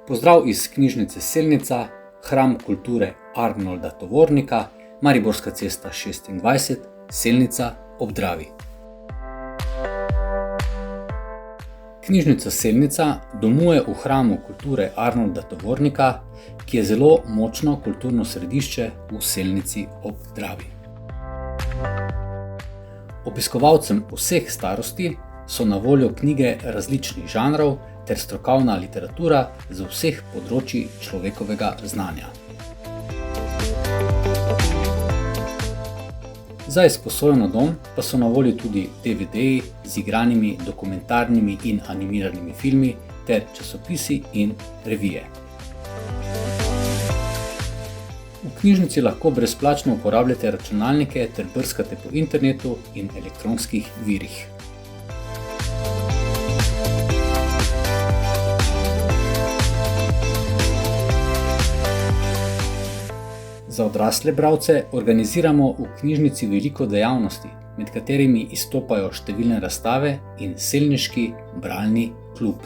Pozdrav iz knjižnice Selnica, hram kulture Arnolda Tovornika, Mariborska cesta 26, Selnica ob Dravi. Knjižnica Selnica domuje v hramu kulture Arnolda Tovornika, ki je zelo močno kulturno središče v Selnici ob Dravi. Obiskovalcem vseh starosti so na voljo knjige različnih žanrov ter strokovna literatura z vseh področji človekovega znanja. Za izposojo na dom pa so na voljo tudi DVD-ji z igranimi, dokumentarnimi in animiranimi filmi ter časopisi in revije. V knjižnici lahko brezplačno uporabljate računalnike ter brskate po internetu in elektronskih virih. Za odrasle bralce organiziramo v knjižnici veliko dejavnosti, med katerimi izstopajo številne razstave in selniški bralni klub.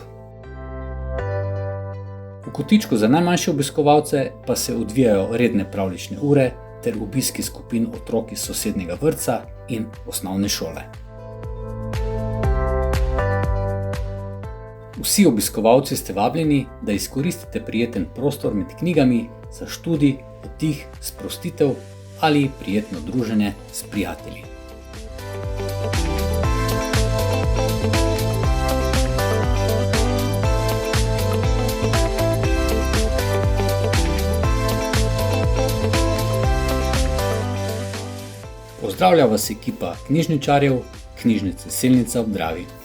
V kotičku za najmanjše obiskovalce pa se odvijajo redne pravljične ure ter obiski skupin otrok iz sosednjega vrtca in osnovne šole. Vsi obiskovalci ste vabljeni, da izkoristite prijeten prostor med knjigami za študij, oddih, sprostitev ali prijetno druženje s prijatelji. Pozdravlja vas ekipa knjižničarjev Knjižnice Selnica ob Dravi.